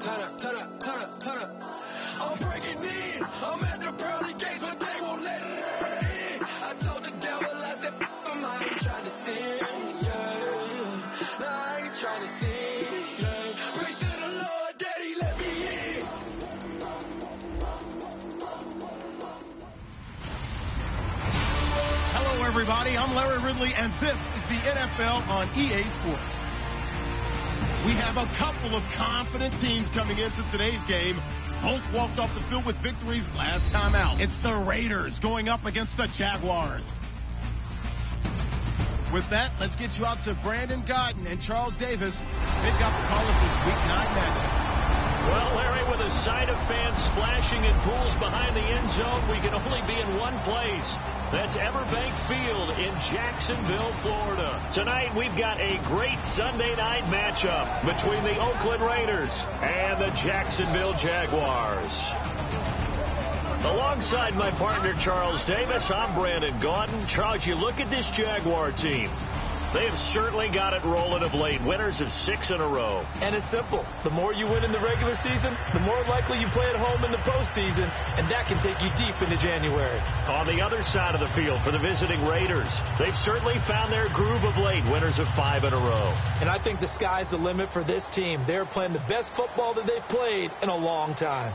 turn up. I'm breaking in. I'm at the pearly gates, but they won't let me in. I told the devil, I said, I ain't trying to sin, yeah. No, I ain't trying to sin, yeah. Pray to the Lord, Daddy, let me in. Hello, everybody. I'm Larry Ridley, and this is the NFL on EA Sports. We have a couple of confident teams coming into today's game. Both walked off the field with victories last time out. It's the Raiders going up against the Jaguars. With that, let's get you out to Brandon Godden and Charles Davis. They've got the call of this Week 9 matchup. Well, Larry, with a sight of fans splashing in pools behind the end zone, we can only be in one place. That's Everbank Field in Jacksonville, Florida. Tonight, we've got a great Sunday night matchup between the Oakland Raiders and the Jacksonville Jaguars. Alongside my partner, Charles Davis, I'm Brandon Gaudin. Charles, you look at this Jaguar team. They have certainly got it rolling of late. Winners of 6 in a row. And it's simple. The more you win in the regular season, the more likely you play at home in the postseason, and that can take you deep into January. On the other side of the field for the visiting Raiders, they've certainly found their groove of late. Winners of 5 in a row. And I think the sky's the limit for this team. They're playing the best football that they've played in a long time.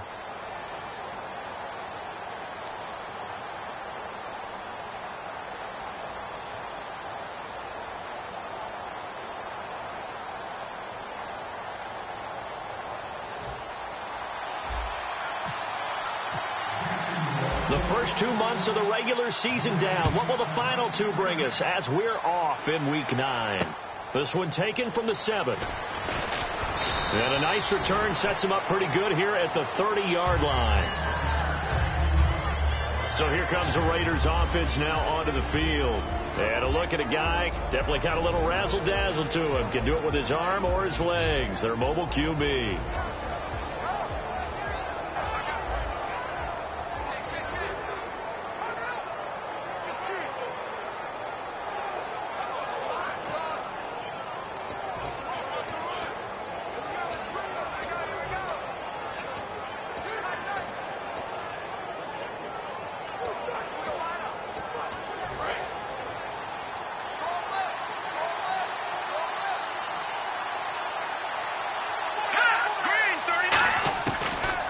The first 2 months of the regular season down. What will the final 2 bring us as we're off in Week 9? This one taken from the 7. And a nice return sets him up pretty good here at the 30-yard line. So here comes the Raiders offense now onto the field. And a look at a guy, definitely got a little razzle-dazzle to him. Can do it with his arm or his legs. Their mobile QB.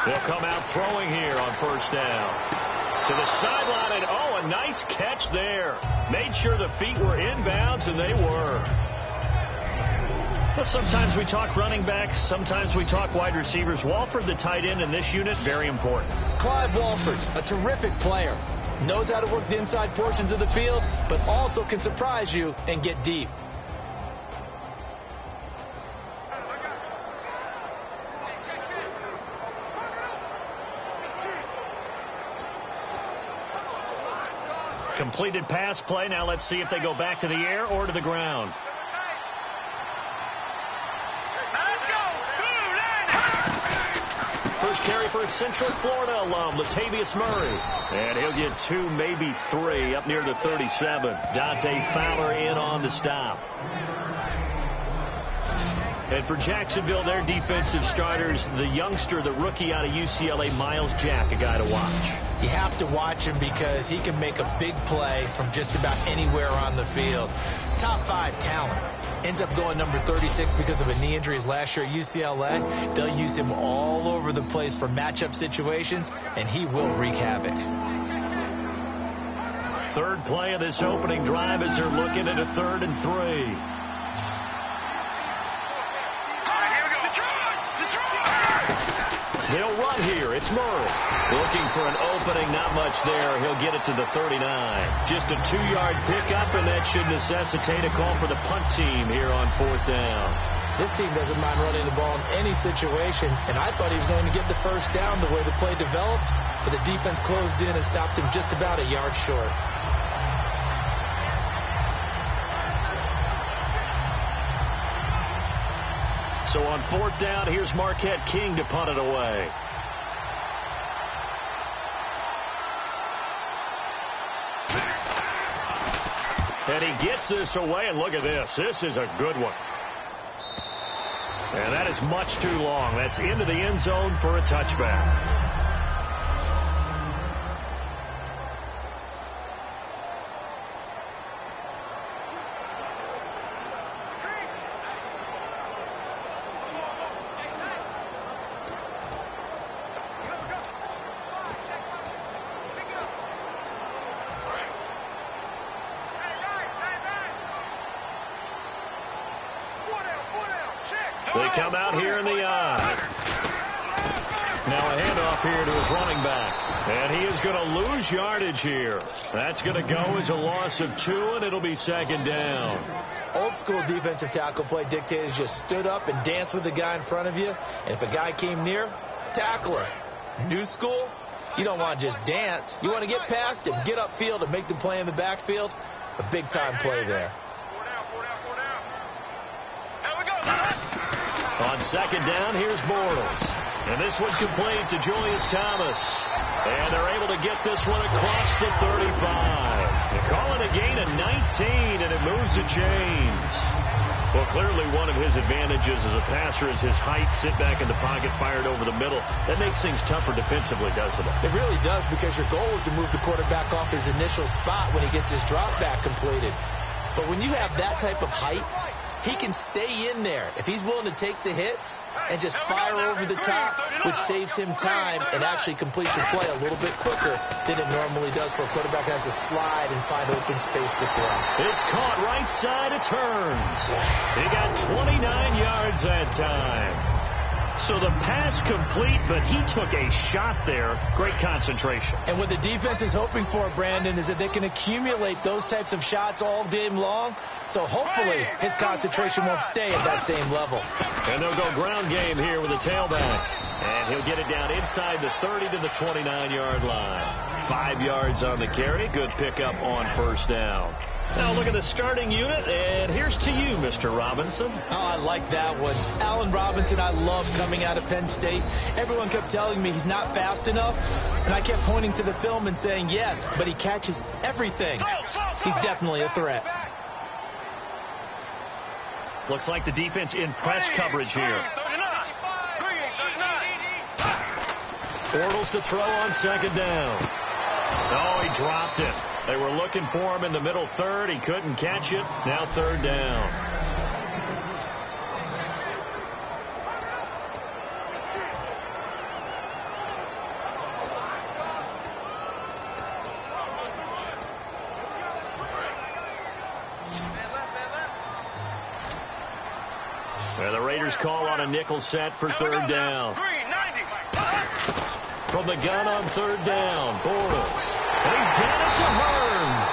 They'll come out throwing here on first down. To the sideline, and oh, a nice catch there. Made sure the feet were inbounds, and they were. Well, sometimes we talk running backs, sometimes we talk wide receivers. Walford, the tight end in this unit, very important. Clive Walford, a terrific player. Knows how to work the inside portions of the field, but also can surprise you and get deep. Completed pass play. Now let's see if they go back to the air or to the ground. First carry for Central Florida alum, Latavius Murray. And he'll get 2, maybe 3 up near the 37. Dante Fowler in on the stop. And for Jacksonville, their defensive starters, the youngster, the rookie out of UCLA, Miles Jack, a guy to watch. You have to watch him because he can make a big play from just about anywhere on the field. Top 5 talent. Ends up going number 36 because of a knee injury his last year at UCLA. They'll use him all over the place for matchup situations, and he will wreak havoc. Third play of this opening drive as they're looking at a 3rd and 3. They'll run here. It's Murray. Looking for an opening. Not much there. He'll get it to the 39. Just a 2-yard pickup, and that should necessitate a call for the punt team here on 4th down. This team doesn't mind running the ball in any situation, and I thought he was going to get the first down the way the play developed, but the defense closed in and stopped him just about a yard short. So on 4th down, here's Marquette King to punt it away. And he gets this away, and look at this. This is a good one. And that is much too long. That's into the end zone for a touchback. They come out here in the eye. Now a handoff here to his running back. And he is going to lose yardage here. That's going to go as a loss of 2, and it'll be second down. Old school defensive tackle play dictators just stood up and danced with the guy in front of you. And if a guy came near, tackle him. New school, you don't want to just dance. You want to get past him, get upfield, and make the play in the backfield. A big-time play there. On second down, here's Bortles. And this one complete to Julius Thomas. And they're able to get this one across the 35. They call it a gain of 19, and it moves the chains. Well, clearly one of his advantages as a passer is his height, sit back in the pocket, fired over the middle. That makes things tougher defensively, doesn't it? It really does, because your goal is to move the quarterback off his initial spot when he gets his drop back completed. But when you have that type of height, he can stay in there if he's willing to take the hits and just fire over the top, which saves him time and actually completes the play a little bit quicker than it normally does for a quarterback who has to slide and find open space to throw. It's caught right side. It turns. He got 29 yards that time. So the pass complete, but he took a shot there. Great concentration. And what the defense is hoping for, Brandon, is that they can accumulate those types of shots all game long. So hopefully his concentration won't stay at that same level. And they'll go ground game here with a tailback. And he'll get it down inside the 30 to the 29-yard line. 5 yards on the carry. Good pickup on first down. Now look at the starting unit, and here's to you, Mr. Robinson. Oh, I like that one. Allen Robinson, I love coming out of Penn State. Everyone kept telling me he's not fast enough, and I kept pointing to the film and saying yes, but he catches everything. He's definitely a threat. Looks like the defense in press coverage here. Bortles to throw on second down. Oh, he dropped it. They were looking for him in the middle third. He couldn't catch it. Now third down. And the Raiders call on a nickel set for third down. From the gun on third down, Bortles. And he's got it to Hearns.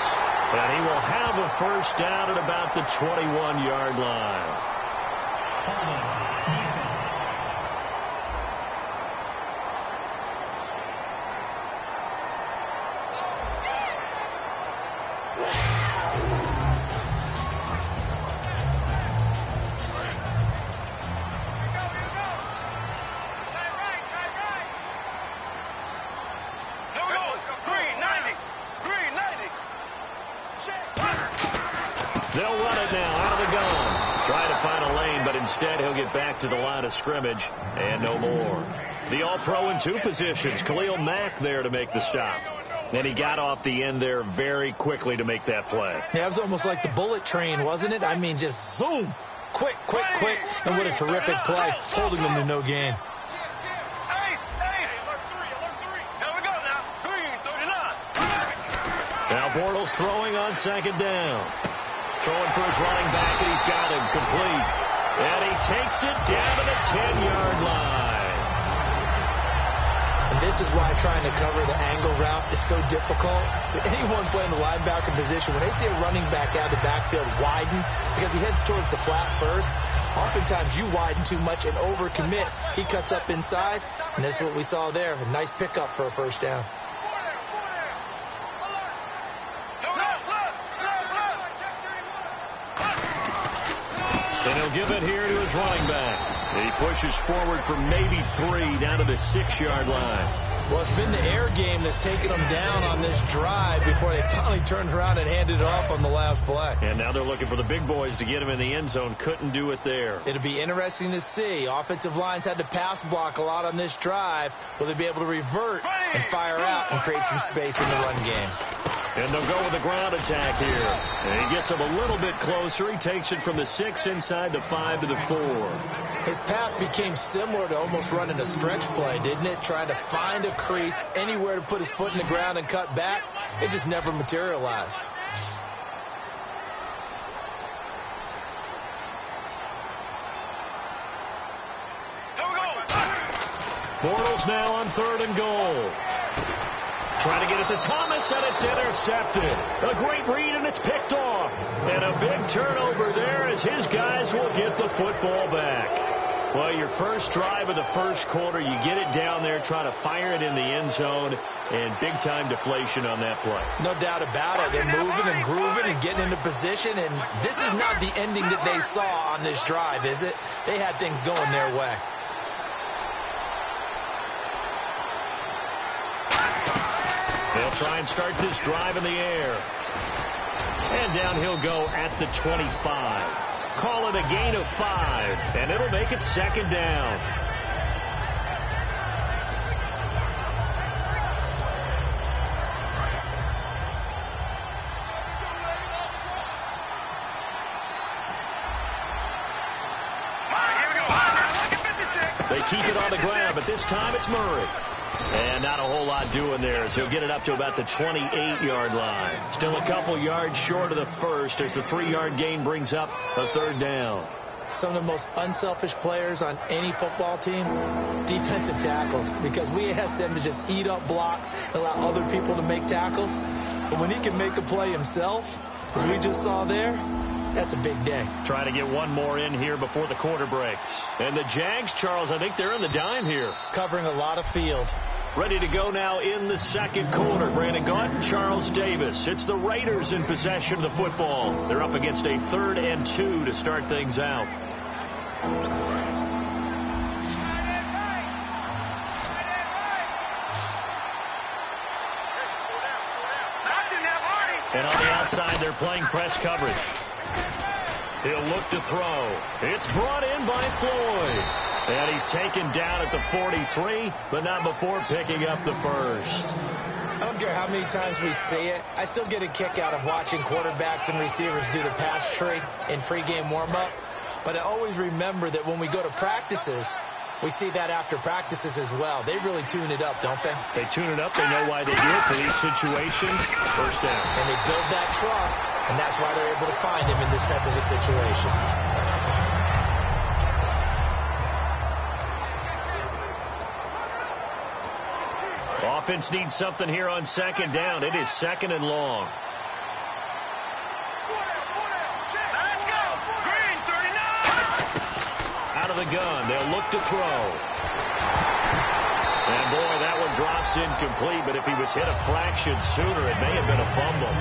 And he will have a first down at about the 21-yard line. They'll run it now out of the gun. Try to find a lane, but instead he'll get back to the line of scrimmage and no more. The all-pro in 2 positions. Khalil Mack there to make the stop. And he got off the end there very quickly to make that play. Yeah, it was almost like the bullet train, wasn't it? I mean, just zoom. Quick, quick, quick. And what a terrific play, holding them to no gain. Now Bortles throwing on second down. Throwing for his running back, and he's got him complete. And he takes it down to the 10-yard line. And this is why trying to cover the angle route is so difficult. Anyone playing the linebacker position, when they see a running back out of the backfield widen, because he heads towards the flat first, oftentimes you widen too much and overcommit. He cuts up inside, and this is what we saw there. A nice pickup for a first down. And he'll give it here to his running back. He pushes forward for maybe 3 down to the 6-yard line. Well, it's been the air game that's taken them down on this drive before they finally turned around and handed it off on the last play. And now they're looking for the big boys to get him in the end zone. Couldn't do it there. It'll be interesting to see. Offensive lines had to pass block a lot on this drive. Will they be able to revert and fire out and create some space in the run game? And they'll go with the ground attack here. And he gets him a little bit closer. He takes it from the 6 inside the 5 to the 4. His path became similar to almost running a stretch play, didn't it? Trying to find a crease, anywhere to put his foot in the ground and cut back. It just never materialized. Bortles now on 3rd and goal. Trying to get it to Thomas, and it's intercepted. A great read, and it's picked off. And a big turnover there as his guys will get the football back. Well, your first drive of the first quarter, you get it down there, try to fire it in the end zone, and big-time deflation on that play. No doubt about it. They're moving and grooving and getting into position, and this is not the ending that they saw on this drive, is it? They had things going their way. They'll try and start this drive in the air. And down he'll go at the 25. Call it a gain of 5, and it'll make it 2nd down. They keep it on the ground, but this time it's Murray. And not a whole lot doing there, so he'll get it up to about the 28-yard line. Still a couple yards short of the first as the 3-yard gain brings up a 3rd down. Some of the most unselfish players on any football team, defensive tackles, because we ask them to just eat up blocks, allow other people to make tackles. But when he can make a play himself, as we just saw there, that's a big day. Trying to get one more in here before the quarter breaks. And the Jags, Charles, I think they're in the dime here. Covering a lot of field. Ready to go now in the second quarter. Brandon Gaudin, Charles Davis. It's the Raiders in possession of the football. They're up against a 3rd and 2 to start things out. And on the outside, they're playing press coverage. He'll look to throw. It's brought in by Floyd. And he's taken down at the 43, but not before picking up the first. I don't care how many times we see it. I still get a kick out of watching quarterbacks and receivers do the pass tree in pregame warm-up. But I always remember that when we go to practices, we see that after practices as well. They really tune it up, don't they? They tune it up. They know why they do it for these situations. First down. And they build that trust, and that's why they're able to find him in this type of a situation. Offense needs something here on 2nd down. It is 2nd and long. Out of the gun. They'll look to throw. And boy, that one drops incomplete, but if he was hit a fraction sooner, it may have been a fumble.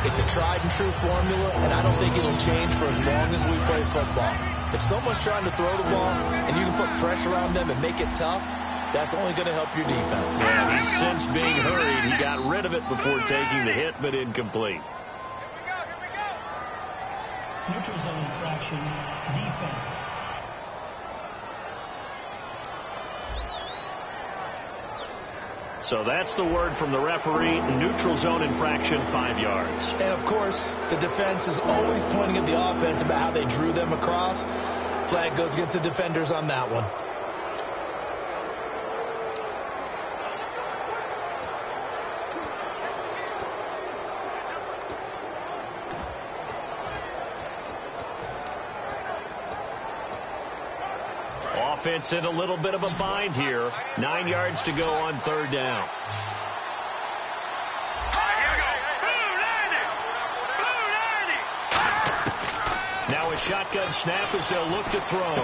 It's a tried and true formula, and I don't think it'll change for as long as we play football. If someone's trying to throw the ball and you can put pressure on them and make it tough, that's only going to help your defense. Yeah, he's since being hurried. He got rid of it before taking the hit, but incomplete. Neutral zone infraction, defense. So that's the word from the referee. Neutral zone infraction, 5 yards. And, of course, the defense is always pointing at the offense about how they drew them across. Flag goes against the defenders on that one. Offense in a little bit of a bind here. 9 yards to go on 3rd down. Now a shotgun snap as they'll look to throw.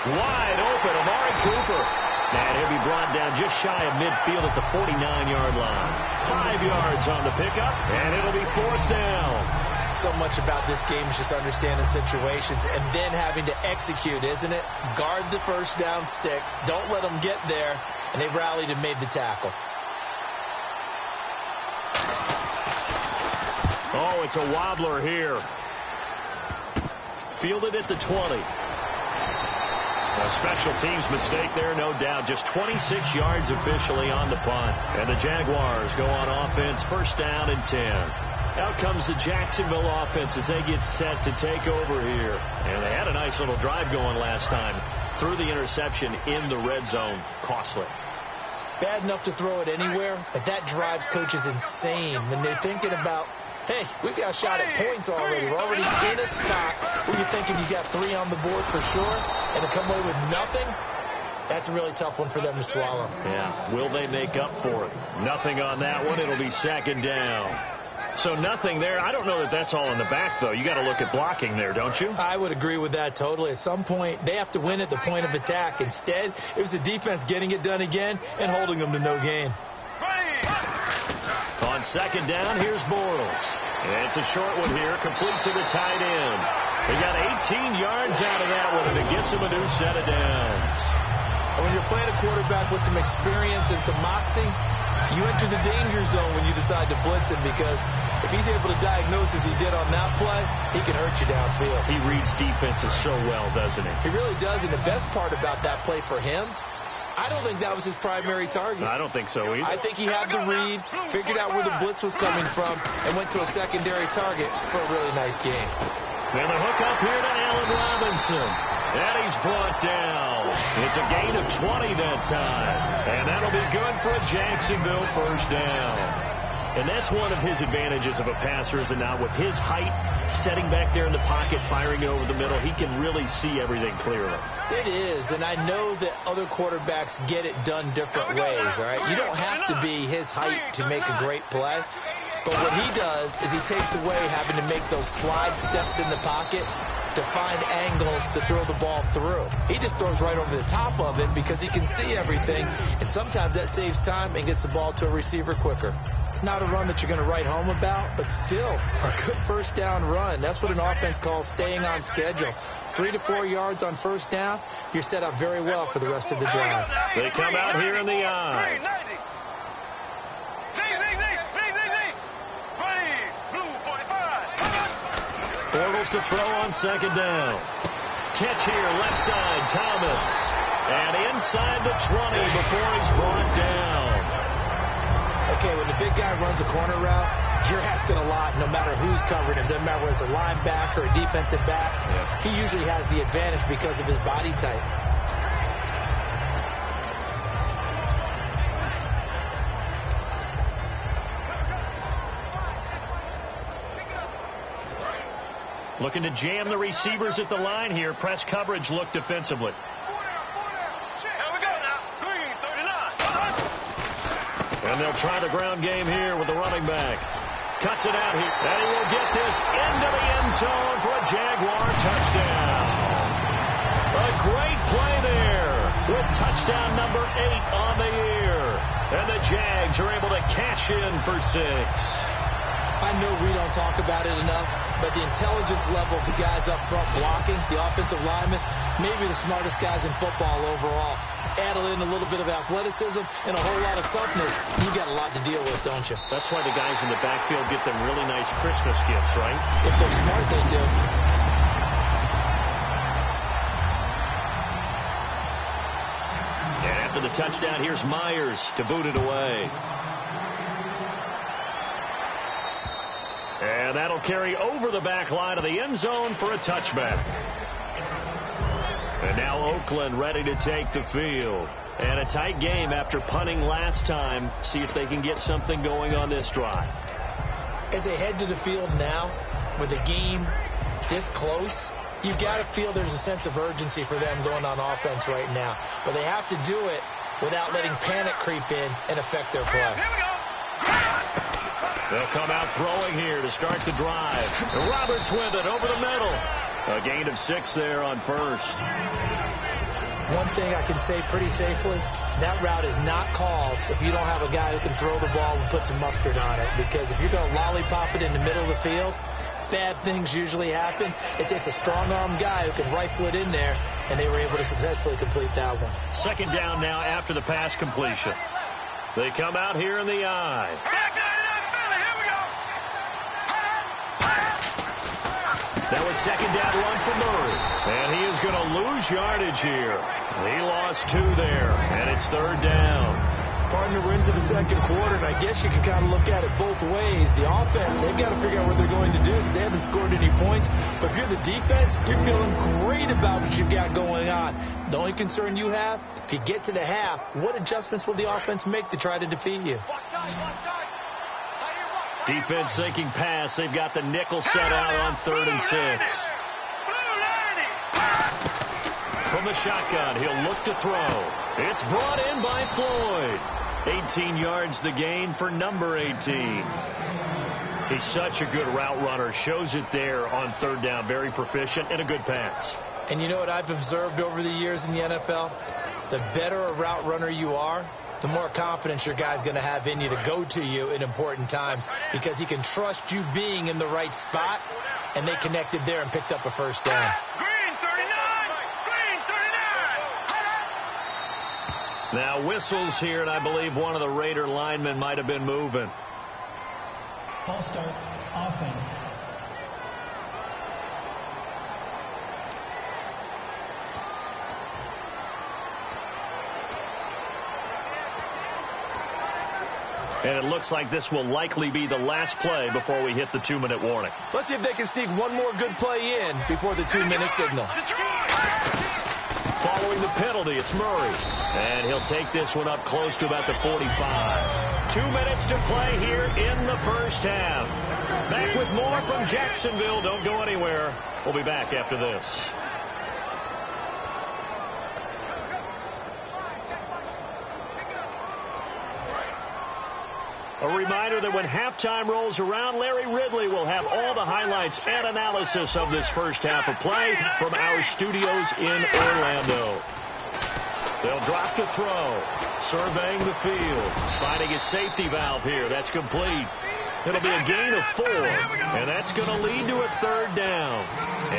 Wide open, Amari Cooper. And he'll be brought down just shy of midfield at the 49-yard line. 5 yards on the pickup, and it'll be 4th down. So much about this game is just understanding situations and then having to execute, isn't it? Guard the first down sticks. Don't let them get there. And they rallied and made the tackle. Oh, it's a wobbler here. Fielded at the 20. A special teams mistake there, no doubt. Just 26 yards officially on the punt. And the Jaguars go on offense, 1st down and 10. Out comes the Jacksonville offense as they get set to take over here. And they had a nice little drive going last time. Threw the interception in the red zone. Costly. Bad enough to throw it anywhere, but that drives coaches insane when they're thinking about, hey, we've got a shot at points already. We're already in a spot where you're thinking you got 3 on the board for sure, and to come away with nothing, that's a really tough one for them to swallow. Yeah, will they make up for it? Nothing on that one. It'll be 2nd down. So nothing there. I don't know that that's all in the back, though. You got to look at blocking there, don't you? I would agree with that totally. At some point, they have to win at the point of attack. Instead, it was the defense getting it done again and holding them to no gain. On 2nd down, here's Bortles. And it's a short one here, complete to the tight end. They got 18 yards out of that one, and it gets them a new set of downs. And when you're playing a quarterback with some experience and some moxie, you enter the danger zone when you decide to blitz him, because if he's able to diagnose as he did on that play, he can hurt you downfield. He reads defenses so well, doesn't he? He really does, and the best part about that play for him, I don't think that was his primary target. I don't think so either. I think he had the read, figured out where the blitz was coming from, and went to a secondary target for a really nice game. And the hook up here to Allen Robinson. And he's brought down. It's a gain of 20 that time. And that'll be good for a Jacksonville 1st down. And that's one of his advantages of a passer, is that now with his height, setting back there in the pocket, firing it over the middle, he can really see everything clearly. It is, and I know that other quarterbacks get it done different ways, all right? You don't have to be his height to make a great play. But what he does is he takes away having to make those slide steps in the pocket to find angles to throw the ball through. He just throws right over the top of it because he can see everything, and sometimes that saves time and gets the ball to a receiver quicker. Not a run that you're going to write home about, but still a good 1st down run. That's what an offense calls staying on schedule. 3 to 4 yards on 1st down, you're set up very well for the rest of the drive. They come out here in the eye. Bortles to throw on 2nd down. Catch here, left side, Thomas. And inside the 20 before he's brought down. Okay, when the big guy runs a corner route, you're asking a lot no matter who's covering him. Doesn't matter whether it's a linebacker or a defensive back. Yeah. He usually has the advantage because of his body type. Looking to jam the receivers at the line here. Press coverage look defensively. And they'll try the ground game here with the running back. Cuts it out here. And he will get this into the end zone for a Jaguar touchdown. A great play there with touchdown number 8 on the year. And the Jags are able to cash in for 6. I know we don't talk about it enough, but the intelligence level of the guys up front blocking, the offensive linemen, maybe the smartest guys in football overall. Add in a little bit of athleticism and a whole lot of toughness, you got a lot to deal with, don't you? That's why the guys in the backfield get them really nice Christmas gifts, right? If they're smart, they do. And after the touchdown, here's Myers to boot it away. And that'll carry over the back line of the end zone for a touchback. And now Oakland ready to take the field. And a tight game after punting last time. See if they can get something going on this drive. As they head to the field now, with the game this close, you've got to feel there's a sense of urgency for them going on offense right now. But they have to do it without letting panic creep in and affect their play. They'll come out throwing here to start the drive. Roberts with it over the middle. A gain of 6 there on 1st. One thing I can say pretty safely, that route is not called if you don't have a guy who can throw the ball and put some mustard on it. Because if you're going to lollipop it in the middle of the field, bad things usually happen. It takes a strong-armed guy who can rifle it in there, and they were able to successfully complete that one. Second down now after the pass completion. They come out here in the eye. That was second down run for Murray. And he is going to lose yardage here. He lost 2 there, and it's third down. Partner, we're into the second quarter, and I guess you can kind of look at it both ways. The offense, they've got to figure out what they're going to do because they haven't scored any points. But if you're the defense, you're feeling great about what you've got going on. The only concern you have, if you get to the half, what adjustments will the offense make to try to defeat you? Defense thinking pass. They've got the nickel set out on 3rd and 6. From the shotgun, he'll look to throw. It's brought in by Floyd. 18 yards the gain for number 18. He's such a good route runner. Shows it there on 3rd down. Very proficient and a good pass. And you know what I've observed over the years in the NFL? The better a route runner you are, the more confidence your guy's going to have in you to go to you in important times because he can trust you being in the right spot, and they connected there and picked up a first down. Now whistles here, and I believe one of the Raider linemen might have been moving. False start, offense. And it looks like this will likely be the last play before we hit the 2-minute warning. Let's see if they can sneak one more good play in before the 2-minute signal. Following the penalty, it's Murray. And he'll take this one up close to about the 45. 2 minutes to play here in the first half. Back with more from Jacksonville. Don't go anywhere. We'll be back after this. A reminder that when halftime rolls around, Larry Ridley will have all the highlights and analysis of this first half of play from our studios in Orlando. They'll drop to throw, surveying the field, finding his safety valve here. That's complete. It'll be a gain of 4, and that's going to lead to a 3rd down.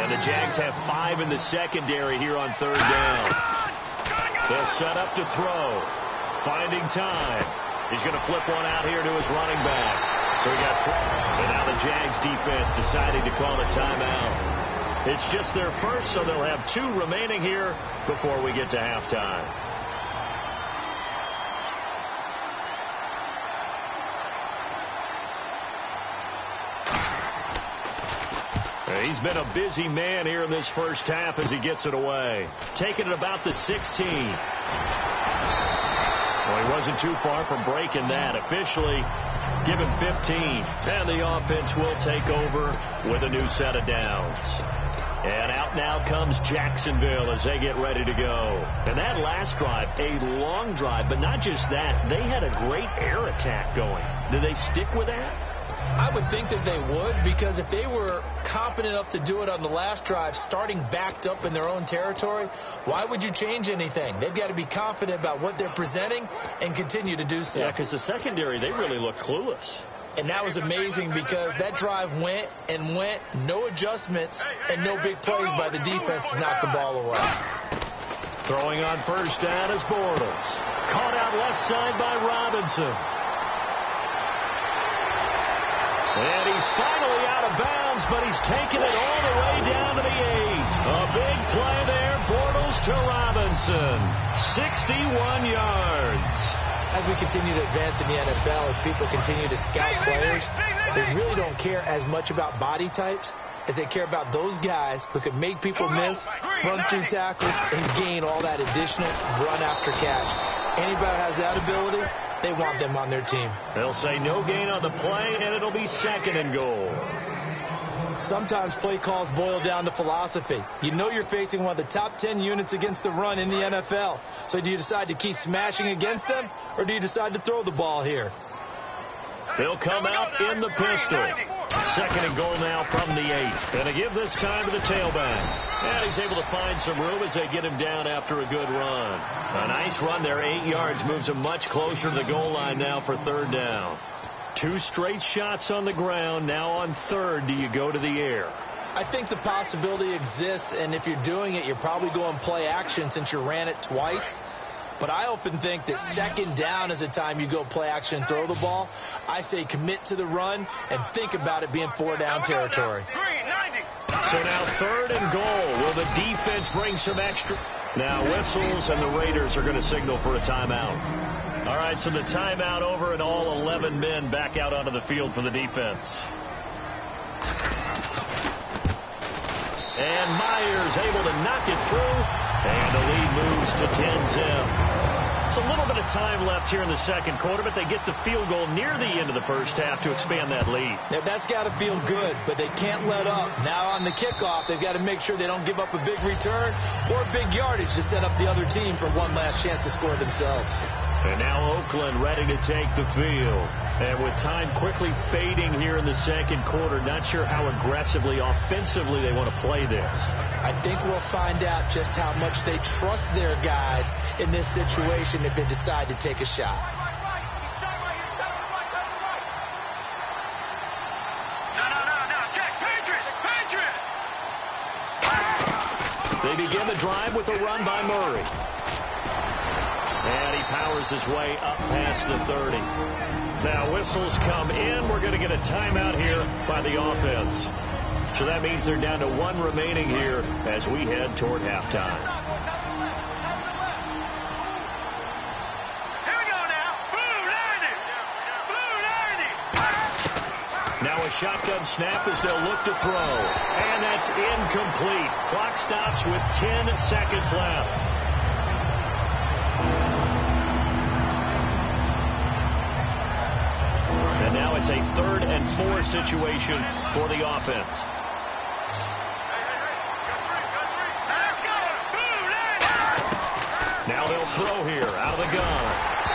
And the Jags have 5 in the secondary here on 3rd down. They'll set up to throw, finding time. He's going to flip one out here to his running back. So he got 4. And now the Jags defense deciding to call a timeout. It's just their first, so they'll have 2 remaining here before we get to halftime. He's been a busy man here in this first half as he gets it away. Taking it about the 16. Well, he wasn't too far from breaking that. Officially, give him 15. And the offense will take over with a new set of downs. And out now comes Jacksonville as they get ready to go. And that last drive, a long drive, but not just that. They had a great air attack going. Do they stick with that? I would think that they would, because if they were competent enough to do it on the last drive, starting backed up in their own territory, why would you change anything? They've got to be confident about what they're presenting and continue to do so. Yeah, because the secondary, they really look clueless. And that was amazing because that drive went and went, no adjustments, and no big plays by the defense to knock the ball away. Throwing on first down is Bortles. Caught out left side by Robinson. And he's finally out of bounds, but he's taken it all the way down to the 8. A big play there, Bortles to Robinson. 61 yards. As we continue to advance in the NFL, as people continue to scout players, they really don't care as much about body types as they care about those guys who can make people miss, run through tackles, and gain all that additional run after catch. Anybody who has that ability, they want them on their team. They'll say no gain on the play, and it'll be 2nd and goal. Sometimes play calls boil down to philosophy. You know you're facing one of the top 10 units against the run in the NFL. So do you decide to keep smashing against them, or do you decide to throw the ball here? They'll come out in the pistol. Second and goal now from the 8. And they give this time to the tailback. And he's able to find some room as they get him down after a good run. A nice run there, 8 yards, moves him much closer to the goal line now for third down. 2 straight shots on the ground. Now on third, do you go to the air? I think the possibility exists, and if you're doing it, you're probably going play action since you ran it twice. But I often think that second down is the time you go play action and throw the ball. I say commit to the run and think about it being 4-down territory. So now third and goal. Will the defense bring some extra? Now whistles, and the Raiders are going to signal for a timeout. All right, so the timeout over, and all 11 men back out onto the field for the defense. And Myers able to knock it through, and the lead moves to 10-zip. It's a little bit of time left here in the second quarter, but they get the field goal near the end of the first half to expand that lead. Yeah, that's got to feel good, but they can't let up. Now on the kickoff, they've got to make sure they don't give up a big return or big yardage to set up the other team for one last chance to score themselves. And now Oakland ready to take the field. And with time quickly fading here in the second quarter, not sure how aggressively, offensively they want to play this. I think we'll find out just how much they trust their guys in this situation if they decide to take a shot. They begin the drive with a run by Murray. And he powers his way up past the 30. Now whistles come in. We're going to get a timeout here by the offense. So that means they're down to 1 remaining here as we head toward halftime. Here we go now. Blue 90. Now a shotgun snap as they'll look to throw. And that's incomplete. Clock stops with 10 seconds left. And now it's a 3rd and 4 situation for the offense. Now they'll throw here out of the gun.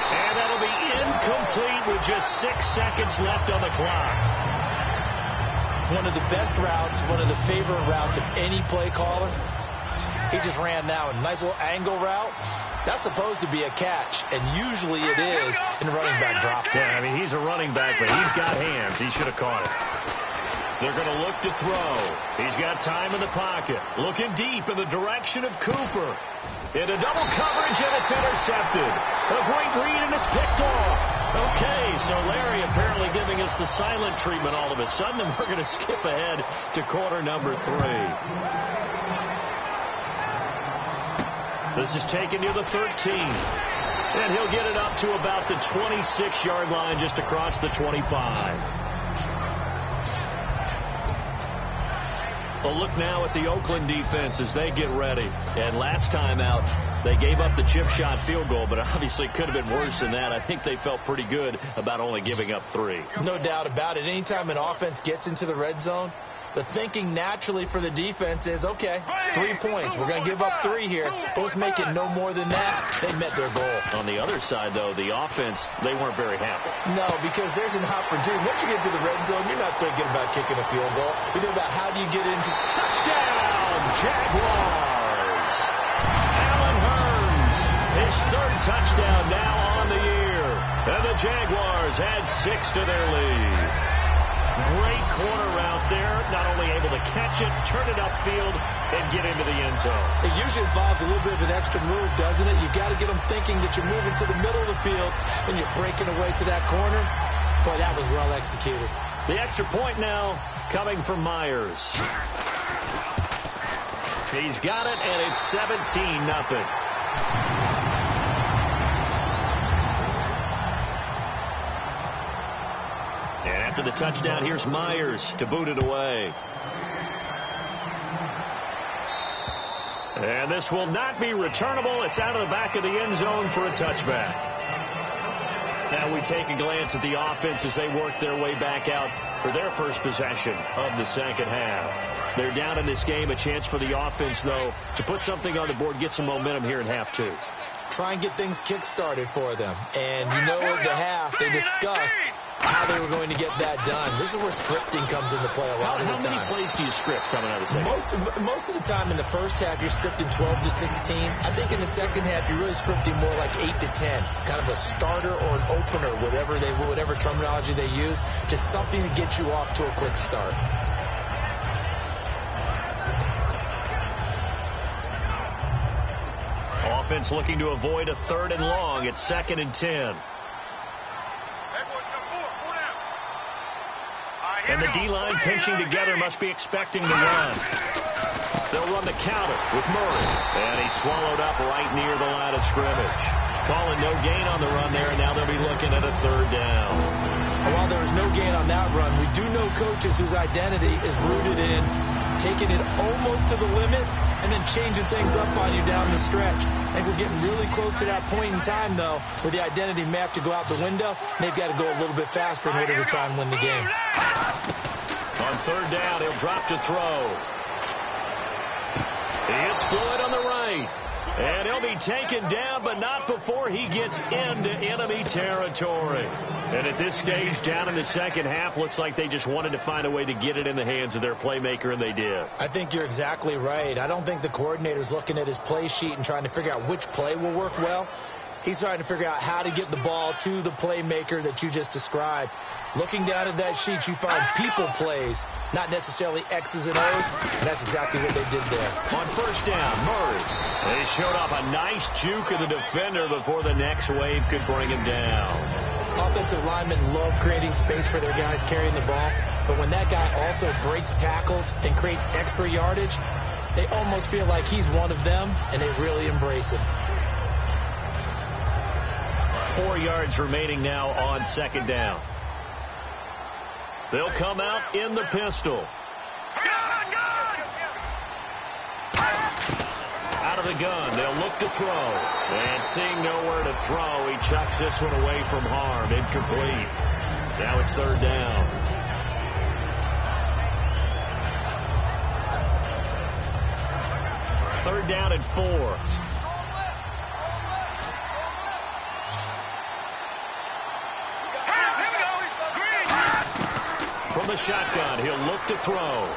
And that'll be incomplete with just 6 seconds left on the clock. One of the best routes, one of the favorite routes of any play caller. He just ran now a nice little angle route. That's supposed to be a catch, and usually it is in running back drop down. Yeah, I mean, he's a running back, but he's got hands. He should have caught it. They're going to look to throw. He's got time in the pocket. Looking deep in the direction of Cooper. Into double coverage, and it's intercepted. A great read, and it's picked off. Okay, so Larry apparently giving us the silent treatment all of a sudden, and we're going to skip ahead to quarter number 3. This is taken near the 13. And he'll get it up to about the 26-yard line just across the 25. A look now at the Oakland defense as they get ready. And last time out, they gave up the chip shot field goal, but obviously could have been worse than that. I think they felt pretty good about only giving up 3. No doubt about it. Anytime an offense gets into the red zone, the thinking naturally for the defense is, okay, 3 points. We're going to give up 3 here. Let's make it no more than that. They met their goal. On the other side, though, the offense, they weren't very happy. No, because there's an opportunity. Once you get to the red zone, you're not thinking about kicking a field goal. You're thinking about how do you get into touchdown, Jaguars. Allen Hurns, his 3rd touchdown now on the year. And the Jaguars add 6 to their lead. Great corner route there. Not only able to catch it, turn it upfield, and get into the end zone. It usually involves a little bit of an extra move, doesn't it? You've got to get them thinking that you're moving to the middle of the field and you're breaking away to that corner. Boy, that was well executed. The extra point now coming from Myers. He's got it, and it's 17-0. And after the touchdown, here's Myers to boot it away. And this will not be returnable. It's out of the back of the end zone for a touchback. Now we take a glance at the offense as they work their way back out for their first possession of the second half. They're down in this game. A chance for the offense, though, to put something on the board, get some momentum here in half 2. try and get things kick-started for them. And you know at the half, they discussed how they were going to get that done. This is where scripting comes into play a lot of the time. How many plays do you script coming out of the second? Most of the time in the first half, you're scripting 12 to 16. I think in the second half, you're really scripting more like 8 to 10. Kind of a starter or an opener, whatever terminology they use. Just something to get you off to a quick start. Offense looking to avoid a 3rd and long. It's 2nd and 10. And the D-line pinching together must be expecting the run. They'll run the counter with Murray. And he's swallowed up right near the line of scrimmage. Calling no gain on the run there, and now they'll be looking at a 3rd down. While there was no gain on that run, we do know coaches whose identity is rooted in taking it almost to the limit and then changing things up on you down the stretch. I think we're getting really close to that point in time, though, where the identity may have to go out the window. They've got to go a little bit faster in order to try and win the game. On 3rd down, he'll drop to throw. It's Floyd on the right. And he'll be taken down, but not before he gets into enemy territory. And at this stage, down in the second half, looks like they just wanted to find a way to get it in the hands of their playmaker, and they did. I think you're exactly right. I don't think the coordinator's looking at his play sheet and trying to figure out which play will work well. He's trying to figure out how to get the ball to the playmaker that you just described. Looking down at that sheet, you find people plays, not necessarily X's and O's. And that's exactly what they did there. On 1st down, Murray. They showed off a nice juke of the defender before the next wave could bring him down. Offensive linemen love creating space for their guys carrying the ball. But when that guy also breaks tackles and creates extra yardage, they almost feel like he's one of them, and they really embrace him. 4 yards remaining now on 2nd down. They'll come out in the pistol. Out of the gun, they'll look to throw. And seeing nowhere to throw, he chucks this one away from harm. Incomplete. Now it's 3rd down. Third down and 4. From the shotgun, he'll look to throw.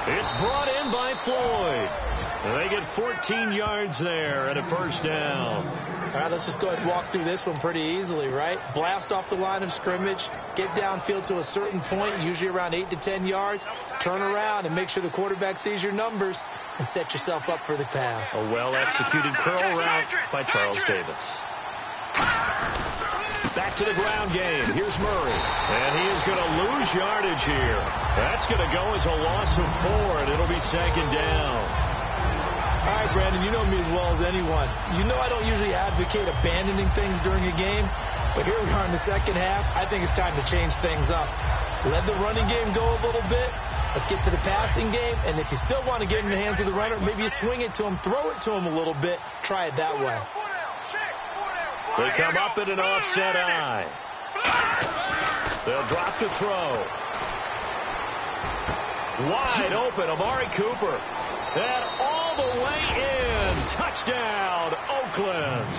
It's brought in by Floyd. And they get 14 yards there and a 1st down. All right, let's just go ahead and walk through this one pretty easily, right? Blast off the line of scrimmage, get downfield to a certain point, usually around 8 to 10 yards, turn around and make sure the quarterback sees your numbers and set yourself up for the pass. A well-executed curl route by Charles Davis. Back to the ground game. Here's Murray. And he is going to lose yardage here. That's going to go as a loss of 4, and it'll be 2nd down. All right, Brandon, you know me as well as anyone. You know I don't usually advocate abandoning things during a game, but here we are in the second half. I think it's time to change things up. Let the running game go a little bit. Let's get to the passing game, and if you still want to get in the hands of the runner, maybe you swing it to him, throw it to him a little bit, try it that way. They come up in an offset eye. They'll drop to throw. Wide open, Amari Cooper. And all the way in. Touchdown, Oakland.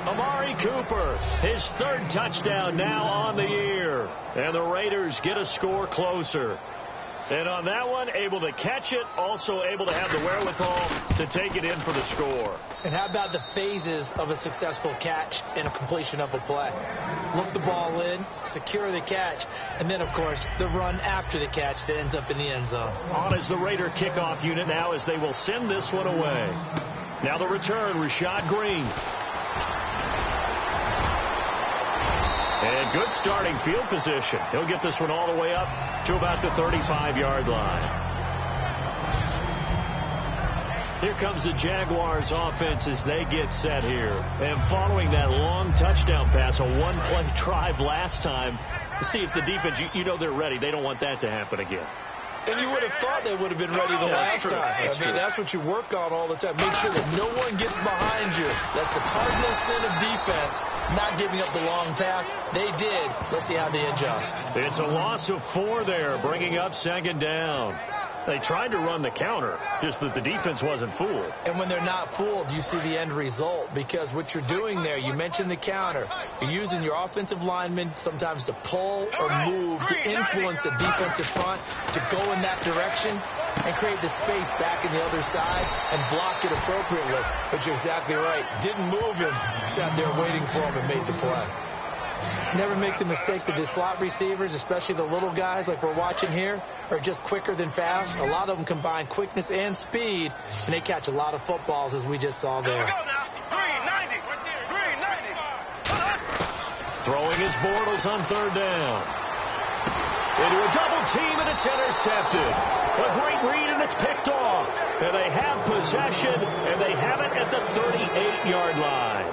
Amari Cooper, his 3rd touchdown now on the year. And the Raiders get a score closer. And on that one, able to catch it, also able to have the wherewithal to take it in for the score. And how about the phases of a successful catch and a completion of a play? Look the ball in, secure the catch, and then, of course, the run after the catch that ends up in the end zone. On is the Raider kickoff unit now as they will send this one away. Now the return, Rashad Green. And good starting field position. He'll get this one all the way up to about the 35-yard line. Here comes the Jaguars offense as they get set here. And following that long touchdown pass, a one-play drive last time, to see if the defense, you know they're ready. They don't want that to happen again. And you would have thought they would have been ready the last time. That's what you work on all the time. Make sure that no one gets behind you. That's the cardinal sin of defense, not giving up the long pass. They did. Let's see how they adjust. It's a loss of 4 there, bringing up 2nd down. They tried to run the counter, just that the defense wasn't fooled. And when they're not fooled, you see the end result, because what you're doing there, you mentioned the counter. You're using your offensive linemen sometimes to pull or move to influence the defensive front to go in that direction and create the space back in the other side and block it appropriately. But you're exactly right. Didn't move him, sat there waiting for him and made the play. Never make the mistake that the slot receivers, especially the little guys like we're watching here, are just quicker than fast. A lot of them combine quickness and speed, and they catch a lot of footballs, as we just saw there. 390. Throwing his Bortles on third down. Into a double team, and it's intercepted. A great read, and it's picked off. And they have possession, and they have it at the 38-yard line.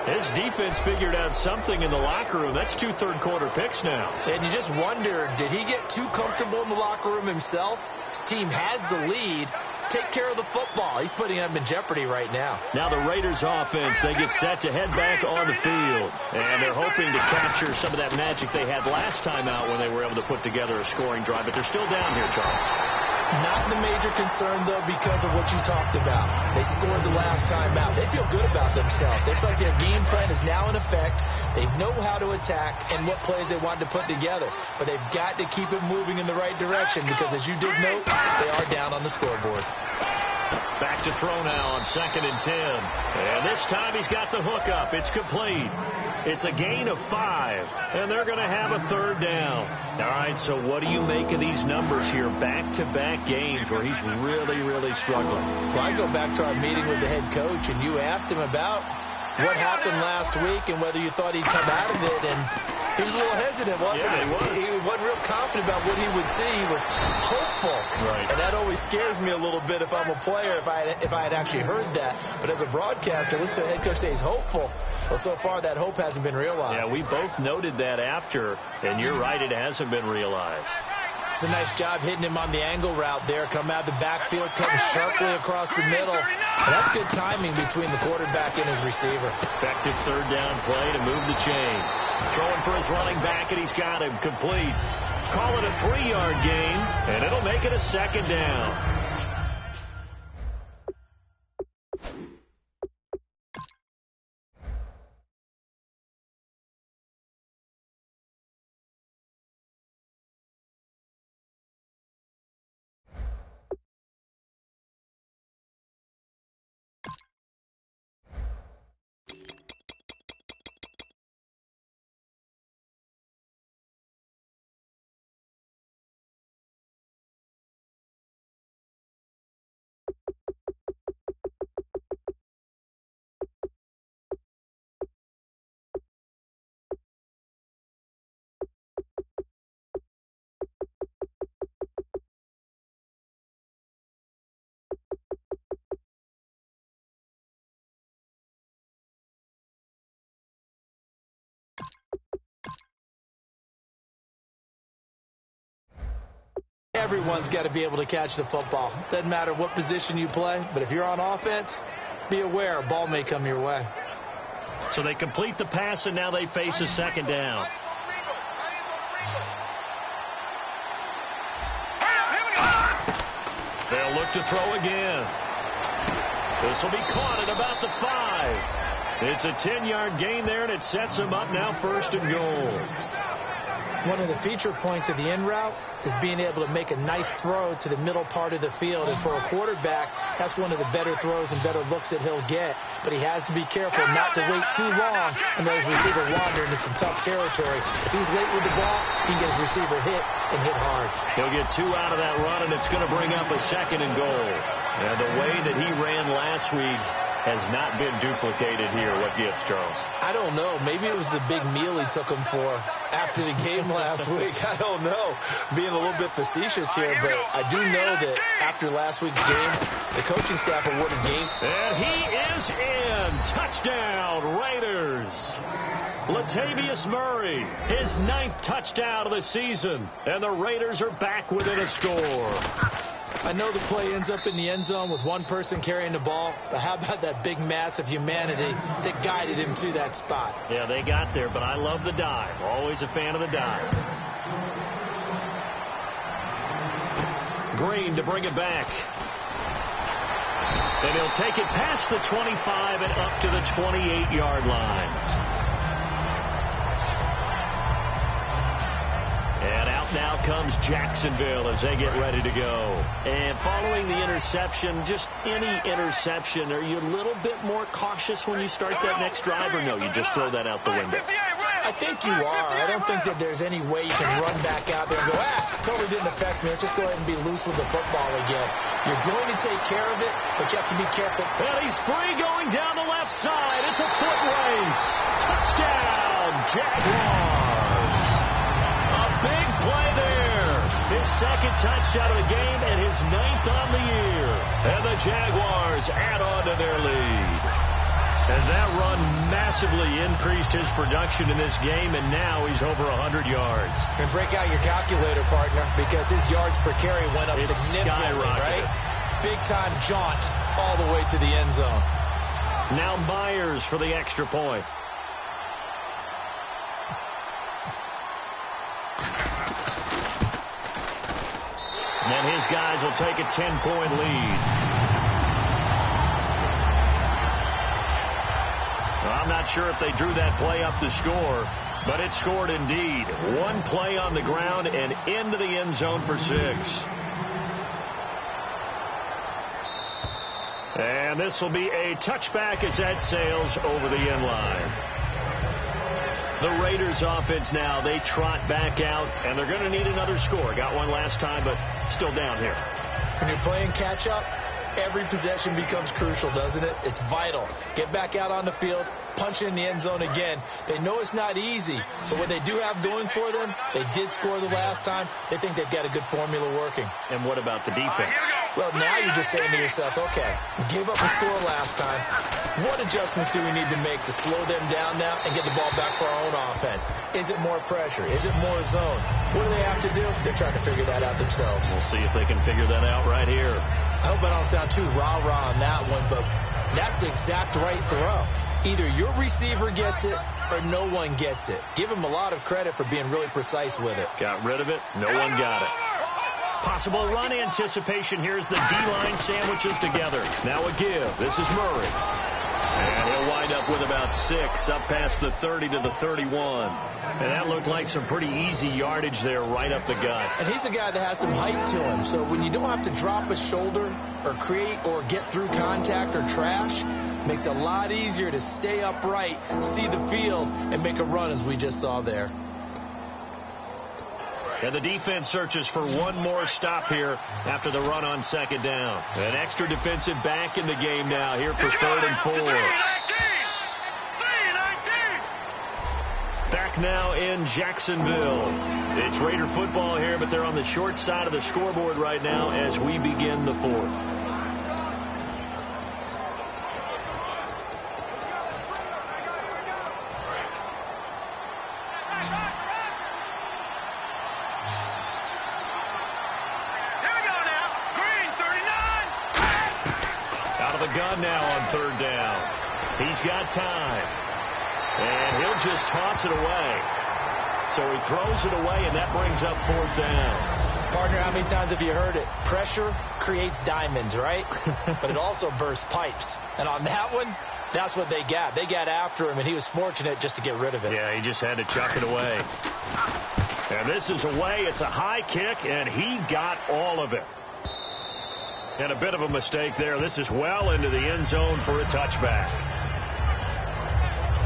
His defense figured out something in the locker room. That's 2 third-quarter picks now. And you just wonder, did he get too comfortable in the locker room himself? His team has the lead. Take care of the football. He's putting them in jeopardy right now. Now the Raiders offense, they get set to head back on the field. And they're hoping to capture some of that magic they had last time out when they were able to put together a scoring drive. But they're still down here, Charles. Not the major concern, though, because of what you talked about. They scored the last time out. They feel good about themselves. They feel like their game plan is now in effect. They know how to attack and what plays they want to put together. But they've got to keep it moving in the right direction because, as you did note, they are down on the scoreboard. Back to throw now on 2nd and 10. And this time he's got the hook up. It's complete. It's a gain of 5, and they're going to have a third down. All right, so what do you make of these numbers here? Back-to-back games where he's really, really struggling. Well, I go back to our meeting with the head coach, and you asked him about what happened last week and whether you thought he'd come out of it, and he was a little hesitant, wasn't he? He was. He wasn't real confident about what he would see. He was hopeful. Right. And that always scares me a little bit if I'm a player, if I had actually heard that. But as a broadcaster, listen to the head coach say he's hopeful. Well, so far that hope hasn't been realized. Yeah, we both noted that after, and you're right, it hasn't been realized. It's a nice job hitting him on the angle route there. Come out of the backfield, cutting sharply across the middle. And that's good timing between the quarterback and his receiver. Effective third down play to move the chains. Throwing for his running back, and he's got him complete. Call it a 3-yard gain, and it'll make it a 2nd down. Everyone's got to be able to catch the football. Doesn't matter what position you play, but if you're on offense, be aware a ball may come your way. So they complete the pass, and now they face a 2nd down. They'll look to throw again. This will be caught at about the 5. It's a 10-yard gain there, and it sets them up now 1st and goal. One of the feature points of the in route is being able to make a nice throw to the middle part of the field. And for a quarterback, that's one of the better throws and better looks that he'll get. But he has to be careful not to wait too long and let his receiver wander into some tough territory. If he's late with the ball, he can get his receiver hit and hit hard. He'll get 2 out of that run, and it's going to bring up a 2nd and goal. And the way that he ran last week has not been duplicated here. What gives, Charles? I don't know. Maybe it was the big meal he took him for after the game last week. I don't know. Being a little bit facetious here, but I do know that after last week's game, the coaching staff awarded game. And he is in. Touchdown, Raiders. Latavius Murray, his 9th touchdown of the season. And the Raiders are back within a score. I know the play ends up in the end zone with one person carrying the ball, but how about that big mass of humanity that guided him to that spot? Yeah, they got there, but I love the dive. Always a fan of the dive. Green to bring it back. And he'll take it past the 25 and up to the 28-yard line. And out now comes Jacksonville as they get ready to go. And following the interception, just any interception, are you a little bit more cautious when you start that next drive, or no, you just throw that out the window? I think you are. I don't think that there's any way you can run back out there and go, totally didn't affect me. Let's just go ahead and be loose with the football again. You're going to take care of it, but you have to be careful. And he's free going down the left side. It's a foot race. Touchdown, Jaguars. A big play there. His second touchdown of the game and his 9th on the year. And the Jaguars add on to their lead. And that run massively increased his production in this game, and now he's over 100 yards. And break out your calculator, partner, because his yards per carry went up significantly, right? Big-time jaunt all the way to the end zone. Now Myers for the extra point. And his guys will take a 10-point lead. I'm not sure if they drew that play up to score, but it scored indeed. One play on the ground and into the end zone for 6. And this will be a touchback as that sails over the end line. The Raiders offense now, they trot back out, and they're going to need another score. Got one last time, but still down here. When you're playing catch-up, every possession becomes crucial, doesn't it? It's vital. Get back out on the field, punch in the end zone again. They know it's not easy, but what they do have going for them, they did score the last time. They think they've got a good formula working. And what about the defense? Well, now you're just saying to yourself, okay, we gave up a score last time. What adjustments do we need to make to slow them down now and get the ball back for our own offense? Is it more pressure? Is it more zone? What do they have to do? They're trying to figure that out themselves. We'll see if they can figure that out right here. I hope I don't sound too rah-rah on that one, but that's the exact right throw. Either your receiver gets it or no one gets it. Give him a lot of credit for being really precise with it. Got rid of it. No one got it. Possible run anticipation. Here's the D-line sandwiches together. Now a give. This is Murray. And he'll wind up with about 6 up past the 30 to the 31. And that looked like some pretty easy yardage there right up the gut. And he's a guy that has some height to him. So when you don't have to drop a shoulder or create or get through contact or trash, makes it a lot easier to stay upright, see the field, and make a run as we just saw there. And the defense searches for one more stop here after the run on second down. An extra defensive back in the game now here for 3rd and 4. Back now in Jacksonville. It's Raider football here, but they're on the short side of the scoreboard right now as we begin the 4th. Gun now on 3rd down. He's got time. And he'll just toss it away. So he throws it away, and that brings up 4th down. Partner, how many times have you heard it? Pressure creates diamonds, right? But it also bursts pipes. And on that one, that's what they got. They got after him, and he was fortunate just to get rid of it. Yeah, he just had to chuck it away. And this is away. It's a high kick, and he got all of it. And a bit of a mistake there. This is well into the end zone for a touchback.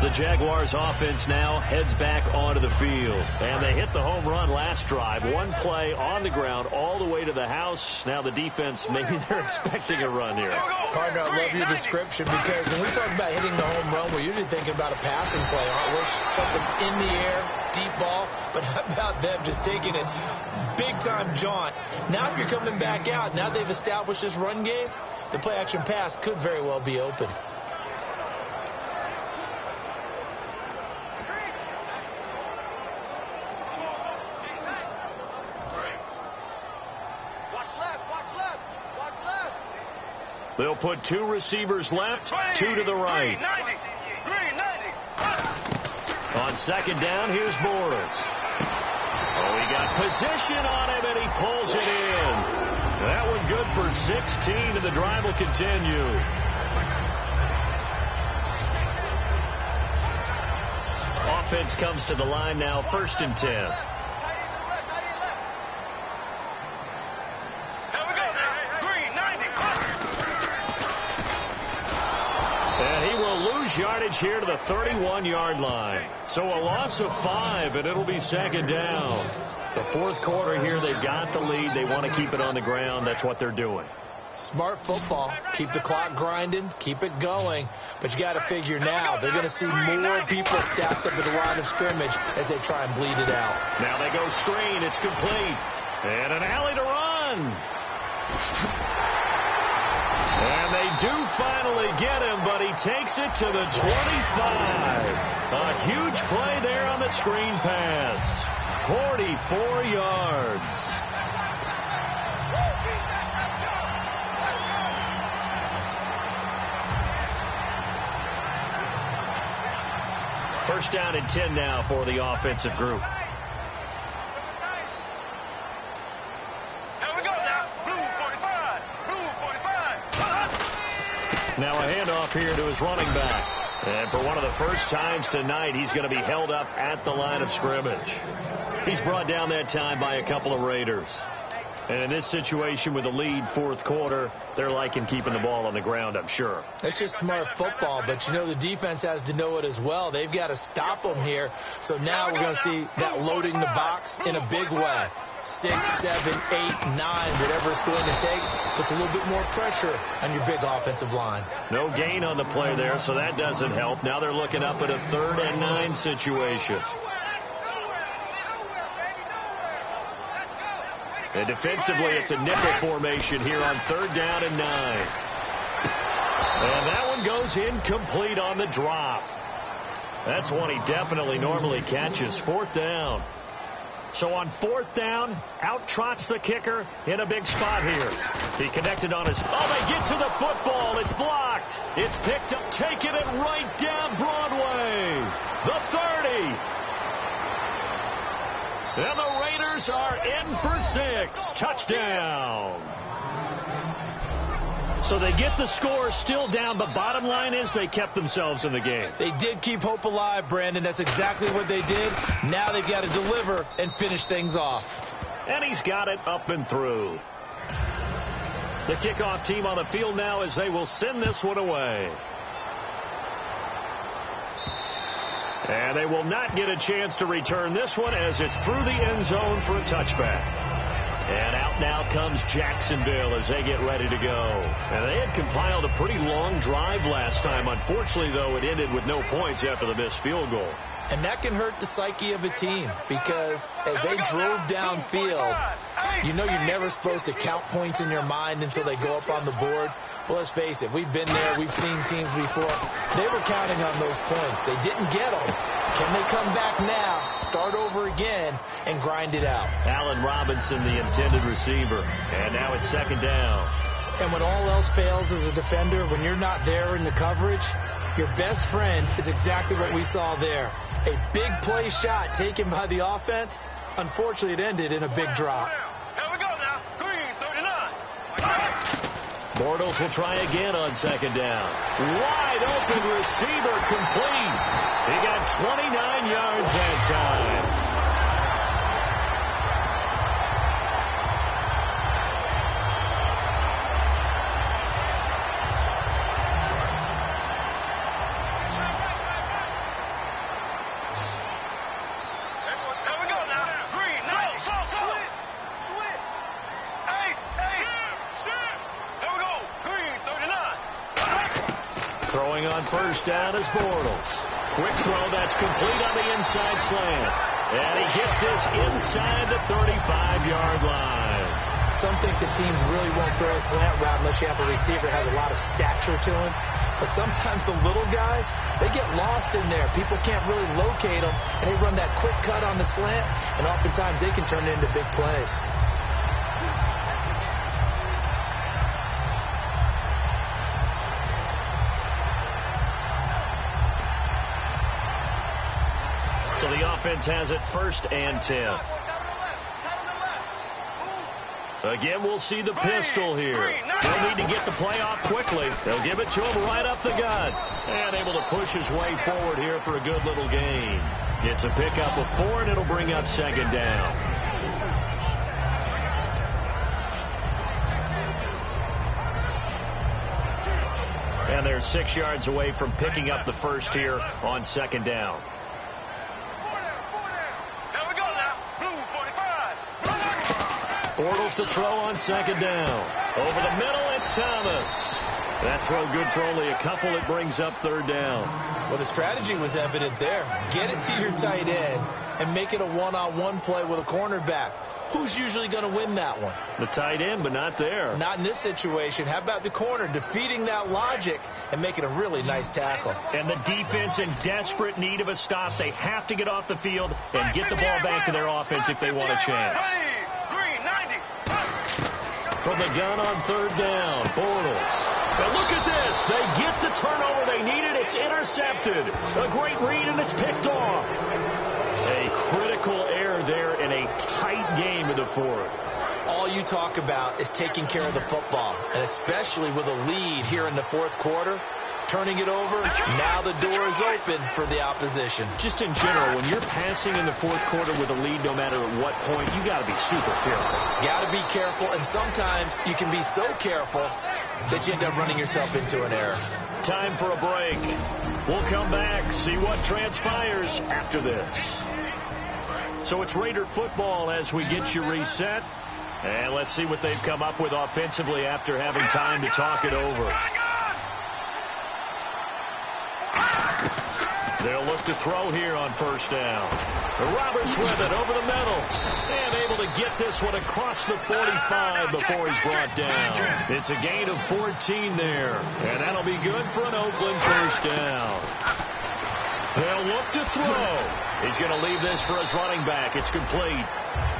The Jaguars offense now heads back onto the field. And they hit the home run last drive. One play on the ground all the way to the house. Now the defense, maybe they're expecting a run here. Partner, I love your description because when we talk about hitting the home run, we're usually thinking about a passing play, aren't we? Something in the air, deep ball. But how about them just taking it big-time jaunt? Now if you're coming back out, now they've established this run game, the play-action pass could very well be open. They'll put 2 receivers left, 2 to the right. On second down, here's Boris. Oh, he got position on him, and he pulls it in. good for 16, and the drive will continue. Offense comes to the line now, 1st and 10. And he will lose yardage here to the 31-yard line. So a loss of 5, and it'll be 2nd down. The 4th quarter here, they've got the lead. They want to keep it on the ground. That's what they're doing. Smart football. Keep the clock grinding. Keep it going. But you got to figure now, they're going to see more people stacked up at the line of scrimmage as they try and bleed it out. Now they go screen. It's complete. And an alley to run. And they do finally get him, but he takes it to the 25. A huge play there on the screen pass. 44 yards. First down and 10 now for the offensive group. Now a handoff here to his running back. And for one of the first times tonight, he's going to be held up at the line of scrimmage. He's brought down that time by a couple of Raiders. And in this situation with the lead 4th quarter, they're liking keeping the ball on the ground, I'm sure. It's just smart football, but you know the defense has to know it as well. They've got to stop them here. So now we're going to see that loading the box in a big way. 6, 7, 8, 9, whatever it's going to take, puts a little bit more pressure on your big offensive line. No gain on the play there, so that doesn't help. Now they're looking up at a 3rd and 9 situation. And defensively, it's a nickel formation here on 3rd down and 9. And that one goes incomplete on the drop. That's one he definitely normally catches. 4th down. So on 4th down, out trots the kicker in a big spot here. He connected on his... Oh, they get to the football. It's blocked. It's picked up, taking it right down Broadway. The 30. And the Raiders are in for 6. Touchdown. So they get the score still down, but bottom line is they kept themselves in the game. They did keep hope alive, Brandon. That's exactly what they did. Now they've got to deliver and finish things off. And he's got it up and through. The kickoff team on the field now as they will send this one away. And they will not get a chance to return this one as it's through the end zone for a touchback. And out now comes Jacksonville as they get ready to go. And they had compiled a pretty long drive last time. Unfortunately, though, it ended with no points after the missed field goal. And that can hurt the psyche of a team because as they drove downfield, you know you're never supposed to count points in your mind until they go up on the board. Well, let's face it, we've been there. We've seen teams before. They were counting on those points. They didn't get them. Can they come back now, start over again, and grind it out? Allen Robinson, the intended receiver. And now it's 2nd down. And when all else fails as a defender, when you're not there in the coverage, your best friend is exactly what we saw there. A big play shot taken by the offense. Unfortunately, it ended in a big drop. Here we go now. Green, 39. Bortles will try again on 2nd down. Wide open receiver complete. He got 29 yards that time. On 1st down is Bortles. Quick throw that's complete on the inside slant. And he gets this inside the 35-yard line. Some think the teams really won't throw a slant route unless you have a receiver that has a lot of stature to him. But sometimes the little guys, they get lost in there. People can't really locate them, and they run that quick cut on the slant, and oftentimes they can turn it into big plays. So the offense has it 1st and 10. Again, we'll see the pistol here. They'll need to get the play off quickly. They'll give it to him right up the gut. And able to push his way forward here for a good little gain. Gets a pickup of 4, and it'll bring up second down. And they're 6 yards away from picking up the first here on second down. Bortles to throw on second down. Over the middle, it's Thomas. That throw good for only a couple. It brings up third down. Well, the strategy was evident there. Get it to your tight end and make it a one-on-one play with a cornerback. Who's usually going to win that one? The tight end, but not there. Not in this situation. How about the corner defeating that logic and making a really nice tackle? And the defense in desperate need of a stop. They have to get off the field and get the ball back to their offense if they want a chance. From the gun on third down, Bortles. And look at this. They get the turnover they needed. It's intercepted. A great read, and it's picked off. A critical error there in a tight game in the fourth. All you talk about is taking care of the football, and especially with a lead here in the fourth quarter. Turning it over, now the door is open for the opposition. Just in general, when you're passing in the fourth quarter with a lead, no matter at what point, you got to be super careful. Got to be careful, and sometimes you can be so careful that you end up running yourself into an error. Time for a break. We'll come back, see what transpires after this. So it's Raider football as we get you reset. And let's see what they've come up with offensively after having time to talk it over. They'll look to throw here on first down. Roberts with it over the middle. And able to get this one across the 45 before he's brought down. It's a gain of 14 there. And that'll be good for an Oakland first down. They'll look to throw. He's going to leave this for his running back. It's complete.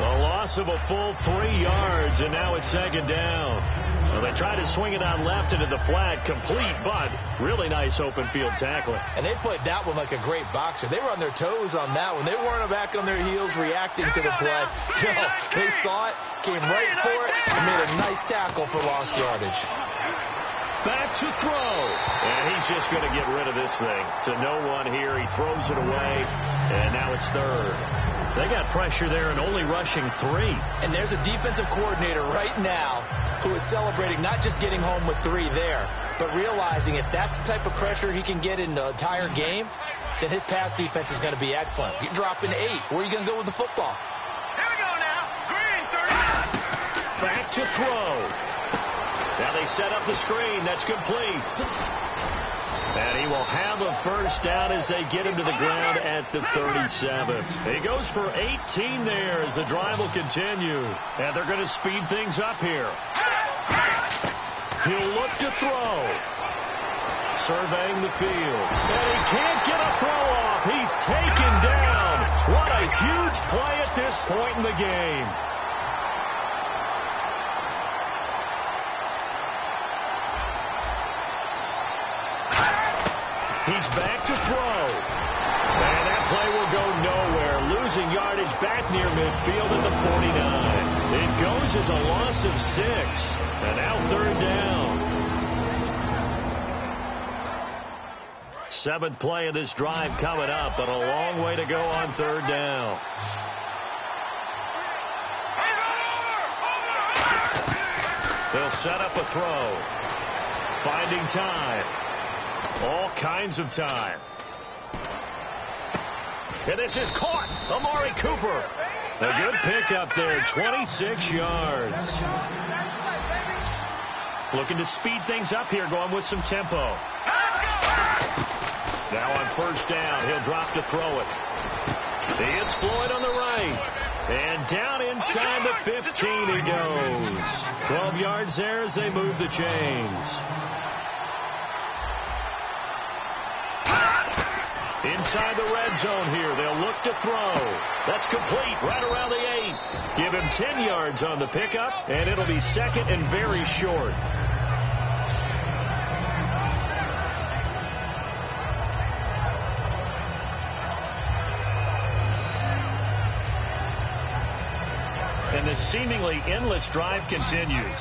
A loss of a full 3 yards, and now it's second down. Well, they tried to swing it out left into the flat, complete, but really nice open field tackling. And they played that one like a great boxer. They were on their toes on that one. They weren't back on their heels reacting to the play. No, they saw it, came right for it, and made a nice tackle for lost yardage. Back to throw. And he's just going to get rid of this thing. To no one here. He throws it away, and now it's third. They got pressure there and only rushing 3. And there's a defensive coordinator right now who is celebrating not just getting home with 3 there, but realizing if that's the type of pressure he can get in the entire game, then his pass defense is going to be excellent. You're dropping 8. Where are you going to go with the football? Here we go now. Green, 30. Back to throw. Now they set up the screen. That's complete. And he will have a first down as they get him to the ground at the 37. He goes for 18 there as the drive will continue. And they're going to speed things up here. He'll look to throw. Surveying the field. And he can't get a throw off. He's taken down. What a huge play at this point in the game. He's back to throw. And that play will go nowhere. Losing yardage back near midfield at the 49. It goes as a loss of 6. And now third down. 7th play of this drive coming up, but a long way to go on third down. They'll set up a throw. Finding time. All kinds of time. And this is caught. Amari Cooper. A good pickup there. 26 yards. Looking to speed things up here, going with some tempo. Now on first down, he'll drop to throw it. It's Floyd on the right. And down inside the 15 he goes. 12 yards there as they move the chains. Inside the red zone here. They'll look to throw. That's complete right around the 8. Give him 10 yards on the pickup, and it'll be second and very short. And the seemingly endless drive continues.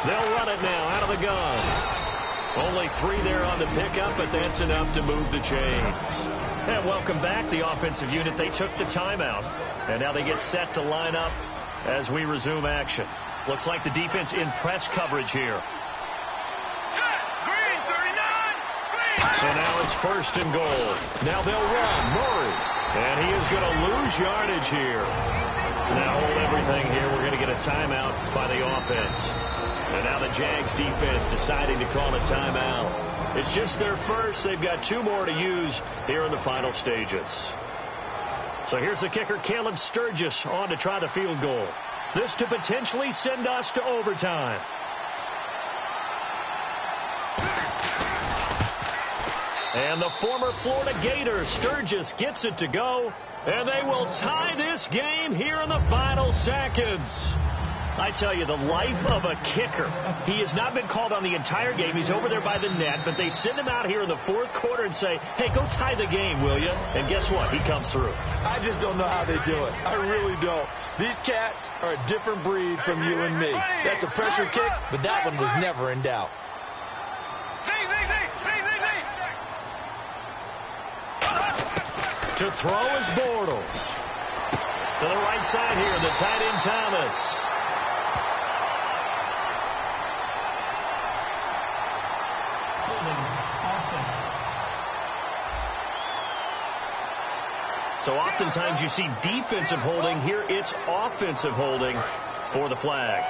They'll run it now out of the gun. Only 3 there on the pickup, but that's enough to move the chains. And welcome back, the offensive unit. They took the timeout, and now they get set to line up as we resume action. Looks like the defense in press coverage here. So now it's 1st and goal. Now they'll run. Murray. And he is going to lose yardage here. Now hold everything here. We're going to get a timeout by the offense. And now the Jags defense deciding to call a timeout. It's just their first. They've got 2 more to use here in the final stages. So here's the kicker, Caleb Sturgis, on to try the field goal. This to potentially send us to overtime. And the former Florida Gator, Sturgis, gets it to go. And they will tie this game here in the final seconds. I tell you, the life of a kicker. He has not been called on the entire game. He's over there by the net, but they send him out here in the 4th quarter and say, hey, go tie the game, will you? And guess what? He comes through. I just don't know how they do it. I really don't. These cats are a different breed from you and me. That's a pressure kick, but that one was never in doubt. To throw is Bortles. To the right side here, the tight end Thomas. So oftentimes you see defensive holding. Here it's offensive holding for the flag.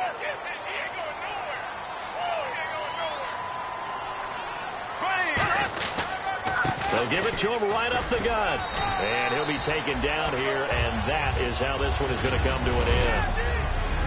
They'll give it to him right up the gut. And he'll be taken down here, and that is how this one is going to come to an end.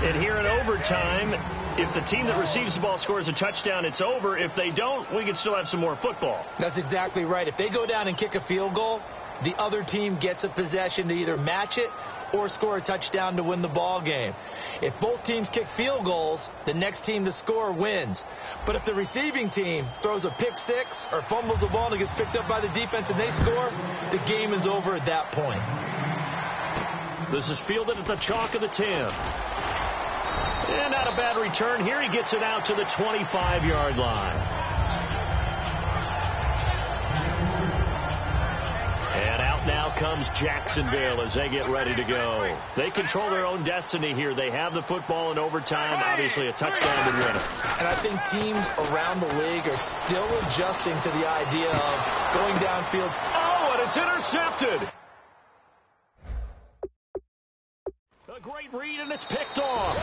And here in overtime, if the team that receives the ball scores a touchdown, it's over. If they don't, we can still have some more football. That's exactly right. If they go down and kick a field goal, the other team gets a possession to either match it or score a touchdown to win the ball game. If both teams kick field goals, the next team to score wins. But if the receiving team throws a pick 6 or fumbles the ball and it gets picked up by the defense and they score, the game is over at that point. This is fielded at the chalk of the 10. And not a bad return here. He gets it out to the 25-yard line. And out now comes Jacksonville as they get ready to go. They control their own destiny here. They have the football in overtime. Obviously a touchdown would win it. And I think teams around the league are still adjusting to the idea of going downfield. Oh, and it's intercepted. A great read, and it's picked off.